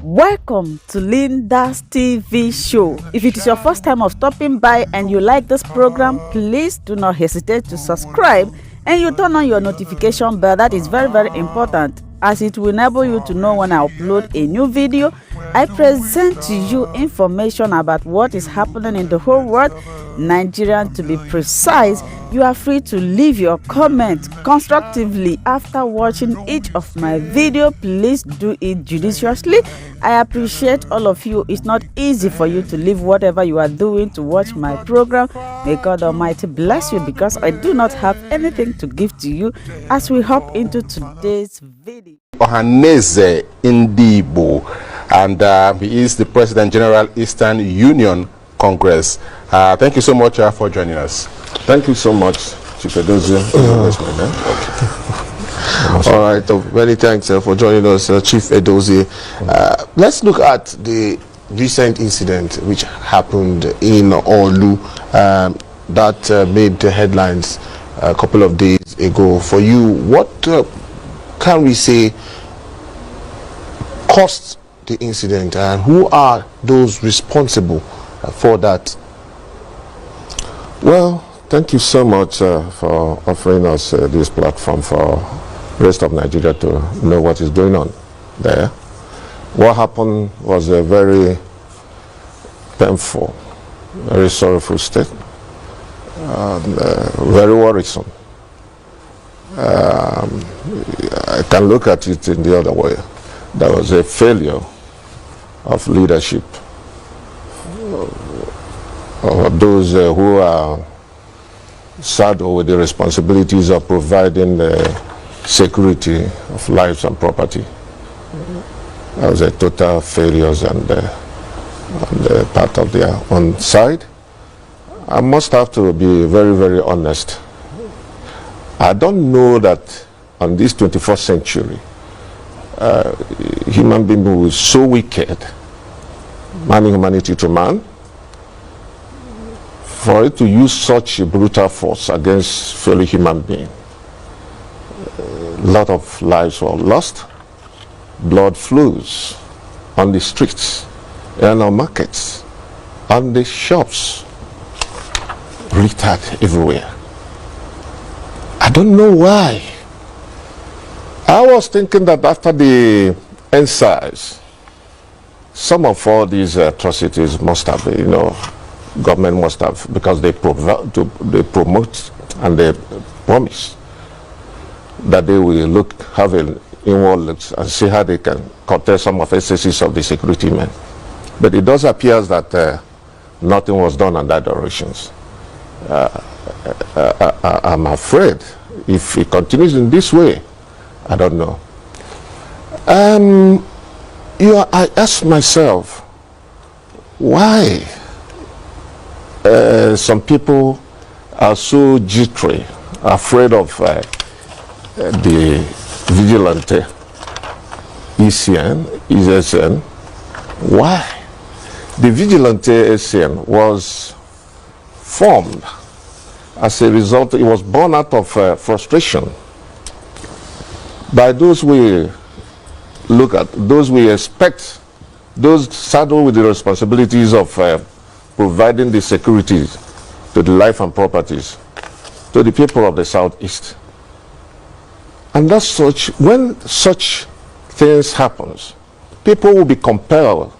Welcome to Linda's TV show. If it is your first time of stopping by and you like this program, please do not hesitate to subscribe and you turn on your notification bell. That is very, very important, as it will enable you to know when I upload a new video. I present to you information about what is happening in the whole world, Nigerian to be precise. You are free to leave your comment constructively after watching each of my video. Please do it judiciously. I appreciate all of you. It's not easy for you to leave whatever you are doing to watch my program. May God Almighty bless you, because I do not have anything to give to you as we hop into today's video. Ohanaeze Ndigbo, and he is the President General Eastern Union Congress. Thank you so much for joining us. Thank you so much, Chief Edozie. All right, many thanks for joining us, Chief Edozie. Let's look at the recent incident which happened in Olu that made the headlines a couple of days ago. For you, what can we say caused the incident, and who are those responsible for that? Well, thank you so much for offering us this platform for the rest of Nigeria to know what is going on there. What happened was a very painful, very sorrowful state, very worrisome. I can look at it in the other way. There was a failure of leadership of those who are saddled with the responsibilities of providing the security of lives and property. That was a total failure on the part of their own side. I must have to be very, very honest. I don't know that on this 21st century, human being who is so wicked, manning humanity to man, for it to use such a brutal force against fellow human being. A lot of lives were lost, blood flows on the streets, in our markets, on the shops, littered everywhere. I don't know why. I was thinking that after the NSAS, some of all these atrocities must have been, government must have, because they promote and they promise that they will have an inward look and see how they can curtail some of the excesses of the security men. But it does appear that nothing was done on that directions. I'm afraid if it continues in this way, I don't know. I ask myself, why some people are so jittery, afraid of the vigilante ESN. Why? The vigilante ESN was formed as a result, it was born out of frustration by those we look at, those we expect, those saddled with the responsibilities of providing the security to the life and properties to the people of the Southeast. And that's such, when such things happens, people will be compelled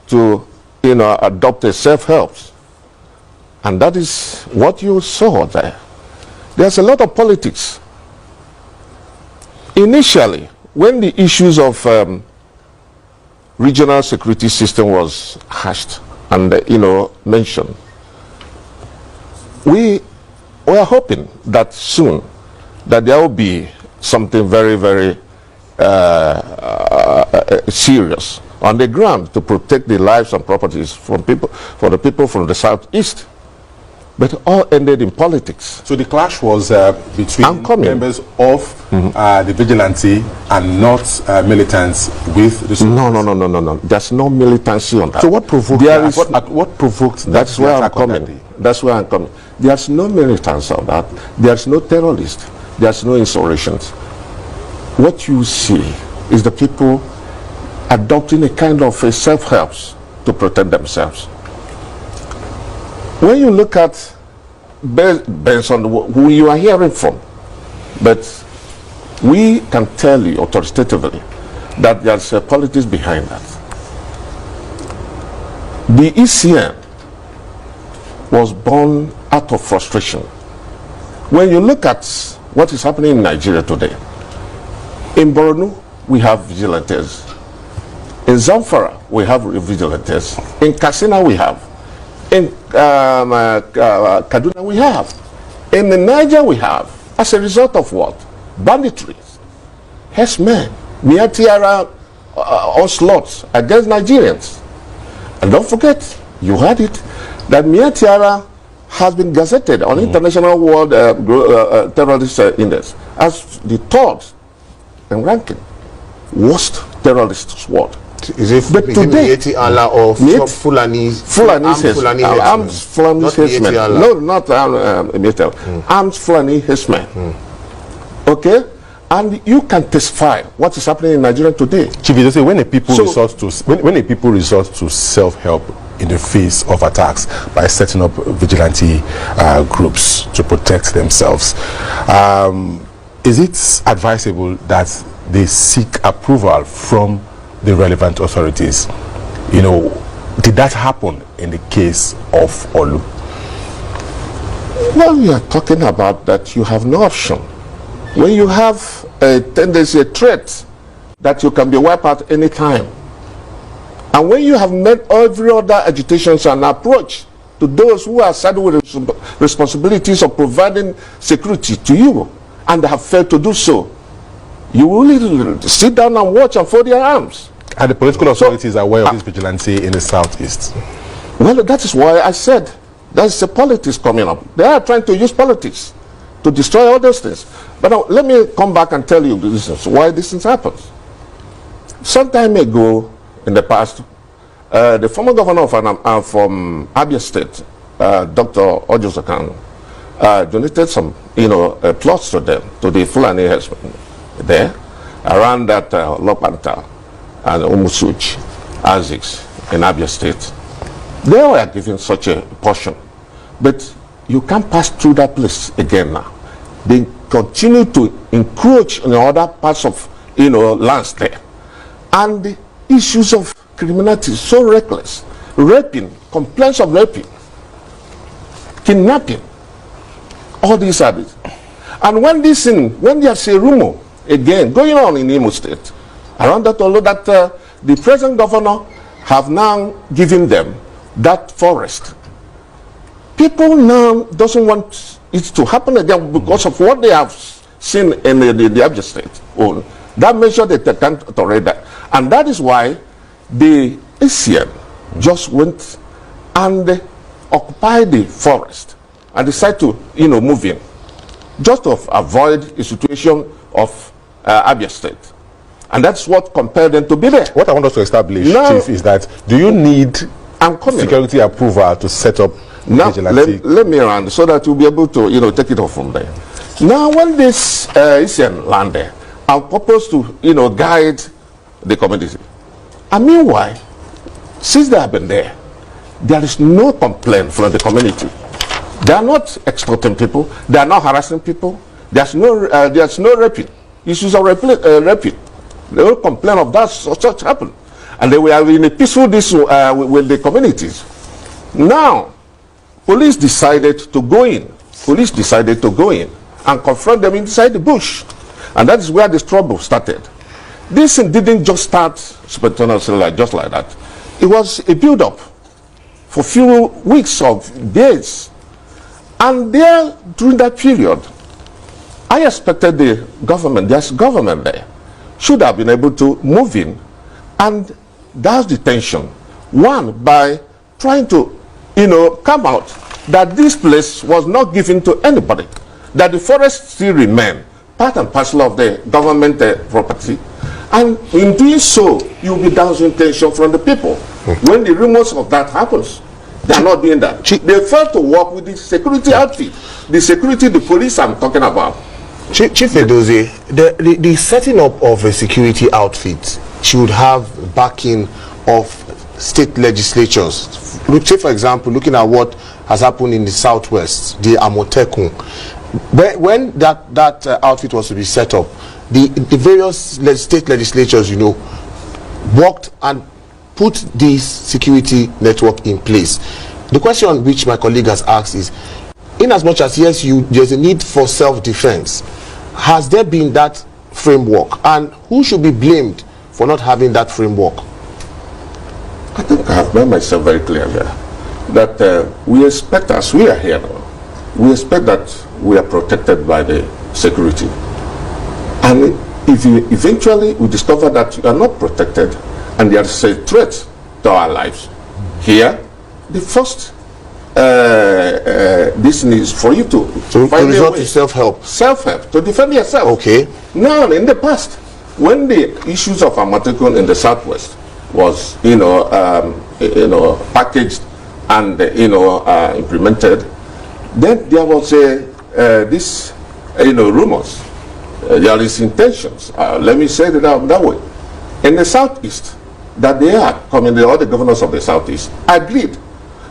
to, adopt a self-help. And that is what you saw there. There's a lot of politics. Initially, when the issues of regional security system was hashed and mentioned, we were hoping that soon that there will be something very, very serious on the ground to protect the lives and properties for the people from the Southeast. But all ended in politics. So the clash was between members of the vigilante and not militants with the... No. There's no militancy on that. So what provoked that? What provoked that? That's where I'm coming. That's where I'm coming. There's no militants on that. There's no terrorists. There's no insurrections. What you see is the people adopting a kind of a self-help to protect themselves. When you look at, based on who you are hearing from, but we can tell you authoritatively that there's politics behind that. The ECN was born out of frustration. When you look at what is happening in Nigeria today, in Borno, we have vigilantes. In Zamfara, we have vigilantes. In Katsina, we have. In Kaduna, we have. In Niger, we have. As a result of what? Banditry. Herdsmen. Miatiara onslaughts against Nigerians. And don't forget, you heard it, that Miatiara has been gazetted on International World Terrorist Index as the third in ranking worst terrorist squad. Is it but today, Allah or Fulani herdsmen? No, not armed Fulani herdsmen. Okay? And you can testify what is happening in Nigeria today. Chief Edozie, when a people resort to self-help in the face of attacks by setting up vigilante groups to protect themselves, is it advisable that they seek approval from the relevant authorities? You know, did that happen in the case of Olu? Well, we are talking about that you have no option. When you have a tendency, a threat that you can be wiped out any time, and when you have made every other agitations and approach to those who are saddled with responsibilities of providing security to you, and have failed to do so, you will sit down and watch and fold your arms. And the political authorities are aware of this vigilante in the southeast? Well, that is why I said there's a politics coming up. They are trying to use politics to destroy all those things. But now, let me come back and tell you the reasons why this thing happens. Some time ago, in the past, the former governor from Abia State, Dr. Ojozakan, donated some, plots to them, to the Fulani herdsmen there, around that Lopanta and Umusuch, Aziz in Abia State. They were given such a portion, but you can't pass through that place again now. They continue to encroach in other parts of, lands there. And the issues of criminality is so reckless. Raping, complaints of raping, kidnapping, all these are this. And when there's a rumor, again, going on in Imo State, around that, although that the present governor have now given them that forest, people now doesn't want it to happen again because of what they have seen in the Abia State. That measure they can't tolerate that. And that is why the ACM just went and occupied the forest and decided to, move in, just to avoid a situation of Abia State. And that's what compelled them to be there. What I want us to establish, now, Chief, is that do you need security approval to set up vigilante? Let me run so that you'll be able to, take it off from there. Now, when this ACM land there, I'm proposed to, guide the community. And meanwhile, since they have been there is no complaint from the community. They are not extorting people. They are not harassing people. There's no raping. Issues of raping. They will complain of that such happen. And they were in a peaceful with the communities. Now, police decided to go in. Police decided to go in and confront them inside the bush. And that is where this trouble started. This didn't just start spontaneously, just like that. It was a build-up for a few weeks or days. And there, during that period, I expected the government, there's government there, should have been able to move in and that's the tension. One, by trying to, come out that this place was not given to anybody, that the forest still remain part and parcel of the government property, and in doing so, you'll be dousing tension from the people. When the rumors of that happens, they are not doing that. They fail to work with the security outfit, the police I'm talking about. Chief Edozie, the setting up of a security outfit should have backing of state legislatures. Look, say for example, looking at what has happened in the Southwest, the Amotekun. When that outfit was to be set up, the various state legislatures, you know, worked and put this security network in place. The question which my colleague has asked is, in as much as yes, there's a need for self-defense, has there been that framework, and who should be blamed for not having that framework? I think I have made myself very clear there that we expect, as we are here now, we expect that we are protected by the security. And if eventually we discover that you are not protected and there is a threat to our lives, here, the first this is for you to resort to self-help. Self-help, to defend yourself. Okay. Now, in the past, when the issues of Amatekun in the Southwest was, packaged and, implemented, then there was this, rumors. There is intentions. Let me say it that way. In the Southeast, that they are coming, all the governors of the Southeast agreed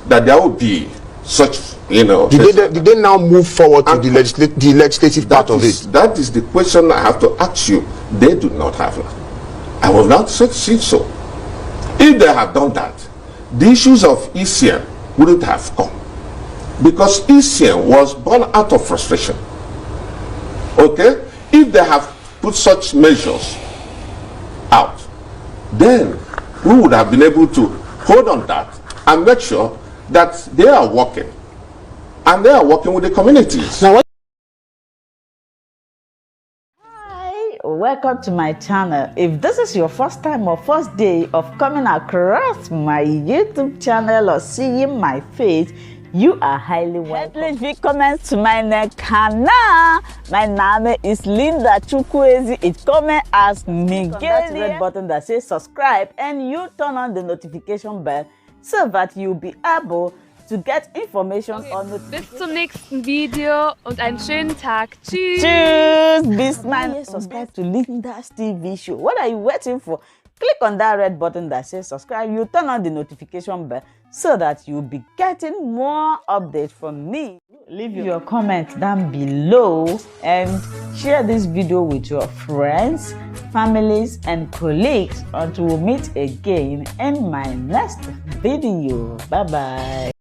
that there would be such, Did they now move forward to the legislative part of it? That is the question I have to ask you. They do not have that. I will not succeed so. If they have done that, the issues of ECN wouldn't have come. Because ECN was born out of frustration. Okay? If they have put such measures out, then we would have been able to hold on that and make sure that they are working. And they are working with the communities. Now, Hi, welcome to my channel. If this is your first time or first day of coming across my YouTube channel or seeing my face, you are highly welcome. Herzlich willkommen zu meinem Kanal. My name is Linda Chukwueze. It comes as Miguel. That red button that says subscribe, and you turn on the notification bell so that you'll be able to get information on the. Bis zum nächsten Video und einen schönen Tag. Tschüss. Tschüss. Bis man subscribe to Linda's TV show. What are you waiting for? Click on that red button that says subscribe. You turn on the notification bell so that you'll be getting more updates from me. Leave your comment down below and share this video with your friends, families, and colleagues until we meet again in my next video. Bye bye.